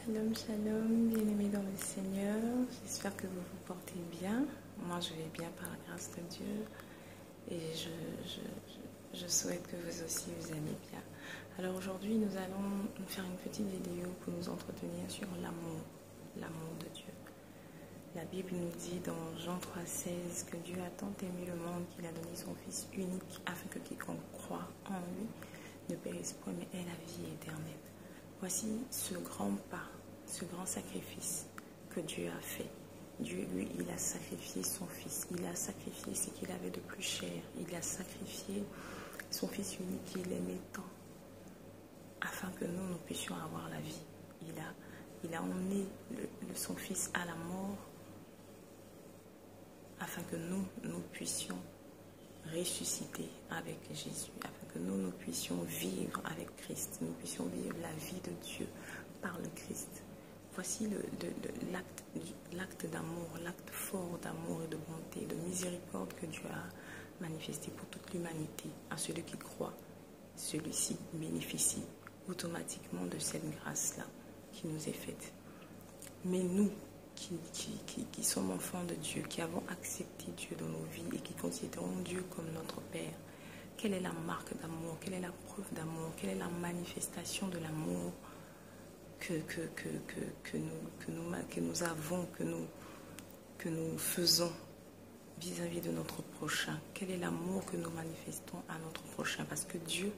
Shalom, shalom, bien-aimés dans le Seigneur. J'espère que vous vous portez bien. Moi, je vais bien par la grâce de Dieu. Et je souhaite que vous aussi vous allez bien. Alors aujourd'hui, nous allons faire une petite vidéo pour nous entretenir sur l'amour de Dieu. La Bible nous dit dans Jean 3,16 que Dieu a tant aimé le monde qu'il a donné son Fils unique afin que quiconque croit en lui ne périsse point mais ait la vie éternelle. Voici ce grand pas, ce grand sacrifice que Dieu a fait. Dieu, lui, il a sacrifié son Fils. Il a sacrifié ce qu'il avait de plus cher. Il a sacrifié son Fils unique qu'il aimait tant, afin que nous puissions avoir la vie. Il a emmené son Fils à la mort, afin que nous puissions ressusciter avec Jésus, afin que nous puissions vivre avec Christ, nous puissions vivre la vie de Dieu par le Christ. Voici l'acte d'amour, l'acte fort d'amour et de bonté, de miséricorde que Dieu a manifesté pour toute l'humanité. À celui qui croit, celui-ci bénéficie automatiquement de cette grâce-là qui nous est faite. Mais nous, qui sommes enfants de Dieu, qui avons accepté Dieu dans nos vies et qui considérons Dieu comme notre Père, quelle est la marque d'amour, quelle est la preuve d'amour, quelle est la manifestation de l'amour que nous avons, que nous faisons vis-à-vis de notre prochain? Quel est l'amour que nous manifestons à notre prochain? Parce que Dieu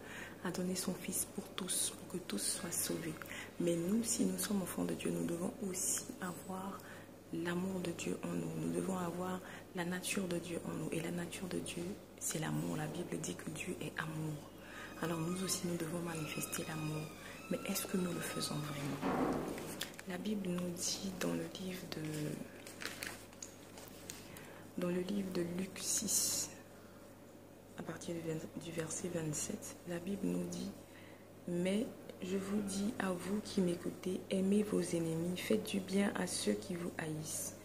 a donné son Fils pour tous, pour que tous soient sauvés. Mais nous, si nous sommes enfants de Dieu, nous devons aussi avoir l'amour de Dieu en nous. Nous devons avoir la nature de Dieu en nous. Et la nature de Dieu, c'est l'amour. La Bible dit que Dieu est amour. Alors nous aussi, nous devons manifester l'amour. Mais est-ce que nous le faisons vraiment? La Bible nous dit dans le livre de Luc 6, à partir du verset 27, la Bible nous dit: mais je vous dis à vous qui m'écoutez, aimez vos ennemis, faites du bien à ceux qui vous haïssent,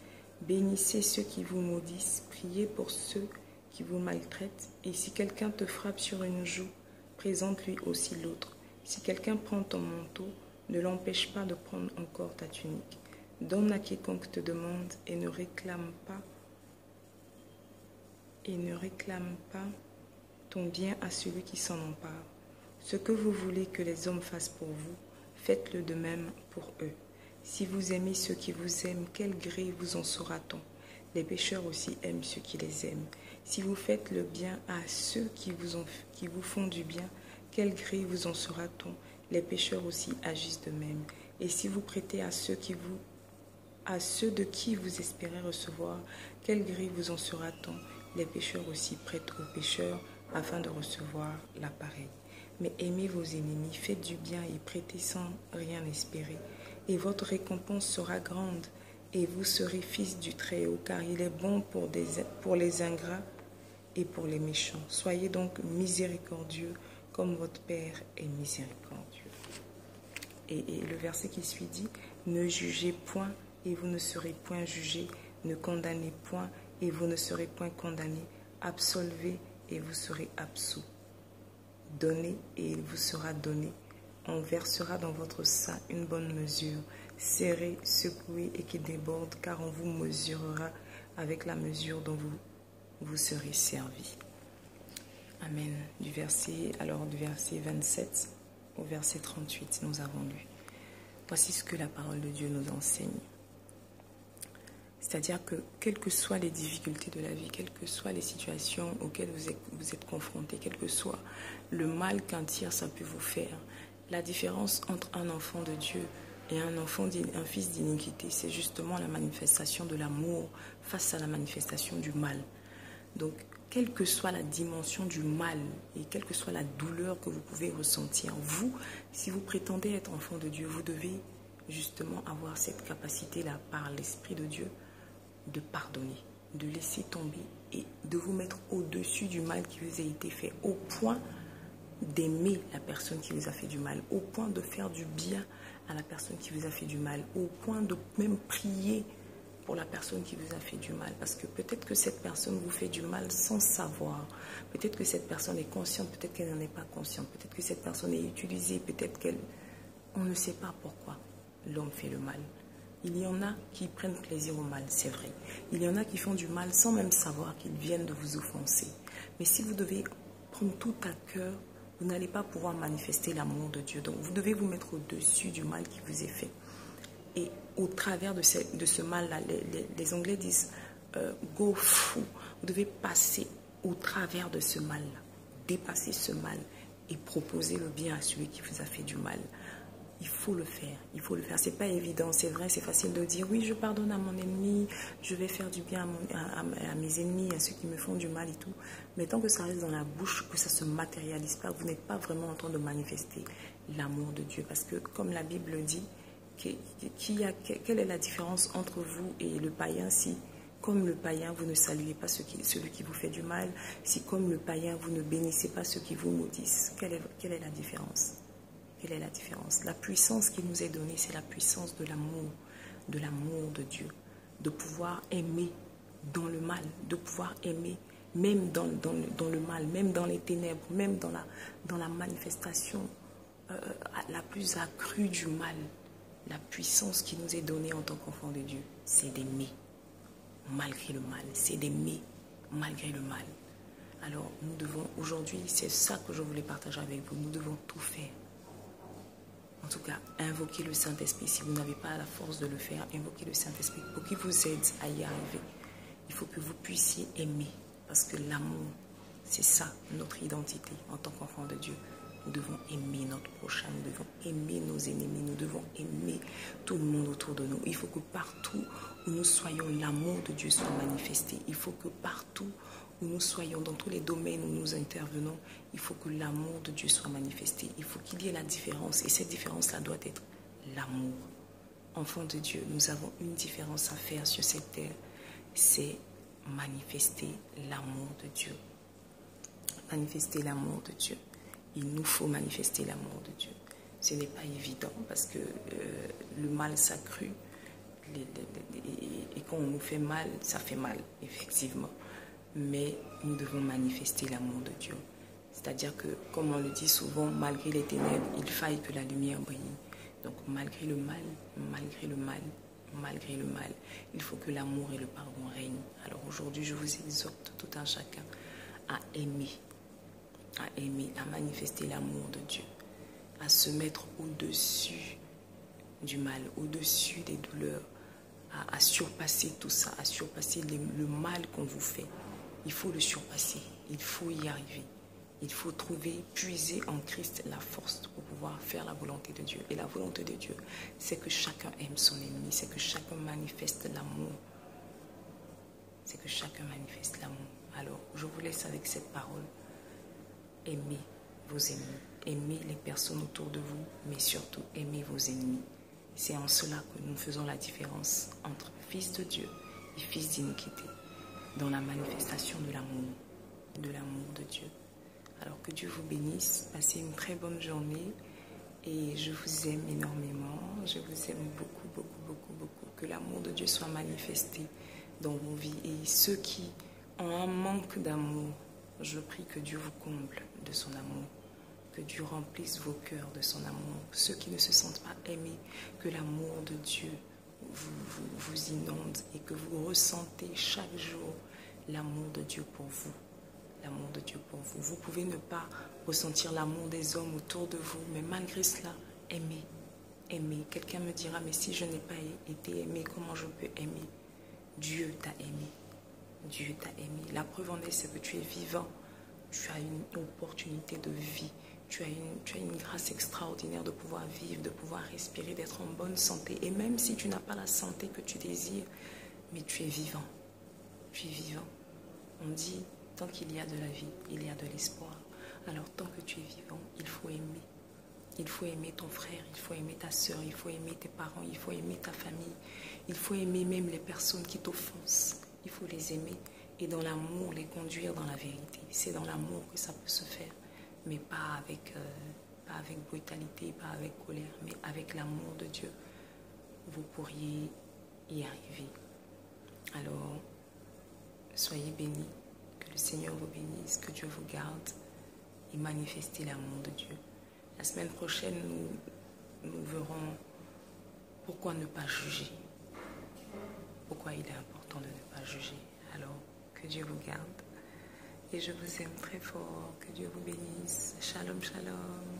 bénissez ceux qui vous maudissent, priez pour ceux qui vous maltraitent, et si quelqu'un te frappe sur une joue, présente-lui aussi l'autre. Si quelqu'un prend ton manteau, ne l'empêche pas de prendre encore ta tunique. Donne à quiconque te demande et ne réclame pas ton bien à celui qui s'en empare. Ce que vous voulez que les hommes fassent pour vous, faites-le de même pour eux. Si vous aimez ceux qui vous aiment, quel gré vous en sera-t-on? Les pécheurs aussi aiment ceux qui les aiment. Si vous faites le bien à ceux qui vous font du bien, quel gré vous en sera-t-on? Les pécheurs aussi agissent de même. Et si vous prêtez à ceux de qui vous espérez recevoir, quel gré vous en sera-t-on? Les pécheurs aussi prêtent aux pécheurs afin de recevoir la pareille. Mais aimez vos ennemis, faites du bien et prêtez sans rien espérer. Et votre récompense sera grande, et vous serez fils du Très-Haut, car il est bon pour les ingrats et pour les méchants. Soyez donc miséricordieux, comme votre Père est miséricordieux. Et le verset qui suit dit: ne jugez point, et vous ne serez point jugés. Ne condamnez point, et vous ne serez point condamnés. Absolvez, et vous serez absous. Donnez, et il vous sera donné. On versera dans votre sein une bonne mesure, serrée, secouée et qui déborde, car on vous mesurera avec la mesure dont vous serez servis. Amen. Du verset 27 au verset 38, nous avons lu. Voici ce que la parole de Dieu nous enseigne. C'est-à-dire que, quelles que soient les difficultés de la vie, quelles que soient les situations auxquelles vous êtes confrontés, quel que soit le mal qu'un tir ça peut vous faire, la différence entre un enfant de Dieu et un fils d'iniquité, c'est justement la manifestation de l'amour face à la manifestation du mal. Donc, quelle que soit la dimension du mal et quelle que soit la douleur que vous pouvez ressentir, vous, si vous prétendez être enfant de Dieu, vous devez justement avoir cette capacité-là par l'Esprit de Dieu de pardonner, de laisser tomber et de vous mettre au-dessus du mal qui vous a été fait, au point d'aimer la personne qui vous a fait du mal, au point de faire du bien à la personne qui vous a fait du mal, au point de même prier pour la personne qui vous a fait du mal. Parce que peut-être que cette personne vous fait du mal sans savoir. Peut-être que cette personne est consciente, peut-être qu'elle n'en est pas consciente. Peut-être que cette personne est utilisée, peut-être qu'elle... On ne sait pas pourquoi. l'homme fait le mal. Il y en a qui prennent plaisir au mal, c'est vrai. Il y en a qui font du mal sans même savoir qu'ils viennent de vous offenser. Mais si vous devez prendre tout à cœur, vous n'allez pas pouvoir manifester l'amour de Dieu. Donc vous devez vous mettre au-dessus du mal qui vous est fait. Et au travers de ce mal-là, les Anglais disent go through. Vous devez passer au travers de ce mal-là, dépasser ce mal et proposer le bien à celui qui vous a fait du mal. Il faut le faire, il faut le faire. C'est pas évident, c'est vrai, c'est facile de dire oui, je pardonne à mon ennemi, je vais faire du bien à mes ennemis, à ceux qui me font du mal et tout. Mais tant que ça reste dans la bouche, que ça se matérialise pas, vous n'êtes pas vraiment en train de manifester l'amour de Dieu. Parce que comme la Bible dit, quelle est la différence entre vous et le païen si, comme le païen, vous ne saluez pas celui qui vous fait du mal, si comme le païen, vous ne bénissez pas ceux qui vous maudissent, quelle est la différence? Quelle est la différence? La puissance qui nous est donnée, c'est la puissance de l'amour de Dieu, de pouvoir aimer dans le mal, de pouvoir aimer même dans le mal, même dans les ténèbres, même dans la manifestation la plus accrue du mal. La puissance qui nous est donnée en tant qu'enfants de Dieu, c'est d'aimer malgré le mal, c'est d'aimer malgré le mal. Alors nous devons, aujourd'hui, c'est ça que je voulais partager avec vous, nous devons tout faire. En tout cas, invoquez le Saint-Esprit. Si vous n'avez pas la force de le faire, invoquez le Saint-Esprit pour qu'il vous aide à y arriver. Il faut que vous puissiez aimer, parce que l'amour, c'est ça, notre identité en tant qu'enfant de Dieu. Nous devons aimer notre prochain, nous devons aimer nos ennemis, nous devons aimer tout le monde autour de nous. Il faut que partout où nous soyons, l'amour de Dieu soit manifesté. Il faut que partout où nous soyons, dans tous les domaines où nous intervenons, il faut que l'amour de Dieu soit manifesté. Il faut qu'il y ait la différence. Et cette différence-là doit être l'amour. Enfants de Dieu, nous avons une différence à faire sur cette terre. C'est manifester l'amour de Dieu. Manifester l'amour de Dieu. Il nous faut manifester l'amour de Dieu. Ce n'est pas évident parce que le mal s'accrue. Et quand on nous fait mal, ça fait mal, effectivement. Mais nous devons manifester l'amour de Dieu. C'est-à-dire que, comme on le dit souvent, malgré les ténèbres, il faille que la lumière brille. Donc malgré le mal, il faut que l'amour et le pardon règnent. Alors aujourd'hui, je vous exhorte tout un chacun à aimer, à manifester l'amour de Dieu, à se mettre au-dessus du mal, au-dessus des douleurs, à surpasser tout ça, à surpasser le mal qu'on vous fait. Il faut le surpasser, il faut y arriver. Il faut trouver, puiser en Christ la force pour pouvoir faire la volonté de Dieu. Et la volonté de Dieu, c'est que chacun aime son ennemi, c'est que chacun manifeste l'amour. C'est que chacun manifeste l'amour. Alors, je vous laisse avec cette parole. Aimez vos ennemis, aimez les personnes autour de vous, mais surtout aimez vos ennemis. C'est en cela que nous faisons la différence entre fils de Dieu et fils d'iniquité, dans la manifestation de l'amour de Dieu. Alors que Dieu vous bénisse, passez une très bonne journée et je vous aime énormément, je vous aime beaucoup, beaucoup, beaucoup, beaucoup. Que l'amour de Dieu soit manifesté dans vos vies et ceux qui ont un manque d'amour, je prie que Dieu vous comble de son amour, que Dieu remplisse vos cœurs de son amour. Ceux qui ne se sentent pas aimés, que l'amour de Dieu vous inonde et que vous ressentez chaque jour l'amour de Dieu pour vous. L'amour de Dieu pour vous. Vous pouvez ne pas ressentir l'amour des hommes autour de vous, mais malgré cela, aimez. Aimez. Quelqu'un me dira, mais si je n'ai pas été aimé, comment je peux aimer? Dieu t'a aimé. Dieu t'a aimé. La preuve en est, c'est que tu es vivant. Tu as une opportunité de vie. Tu as une grâce extraordinaire de pouvoir vivre, de pouvoir respirer, d'être en bonne santé. Et même si tu n'as pas la santé que tu désires, mais tu es vivant. Tu es vivant. On dit, tant qu'il y a de la vie, il y a de l'espoir. Alors tant que tu es vivant, il faut aimer. Il faut aimer ton frère, il faut aimer ta soeur, il faut aimer tes parents, il faut aimer ta famille. Il faut aimer même les personnes qui t'offensent. Il faut les aimer et dans l'amour les conduire dans la vérité. C'est dans l'amour que ça peut se faire, mais pas avec brutalité, pas avec colère, mais avec l'amour de Dieu. Vous pourriez y arriver. Alors, soyez bénis. Que le Seigneur vous bénisse, que Dieu vous garde et manifestez l'amour de Dieu. La semaine prochaine, nous verrons Pourquoi ne pas juger? Pourquoi il est important de ne pas juger? Alors, que Dieu vous garde. Et je vous aime très fort. Que Dieu vous bénisse. Shalom, shalom.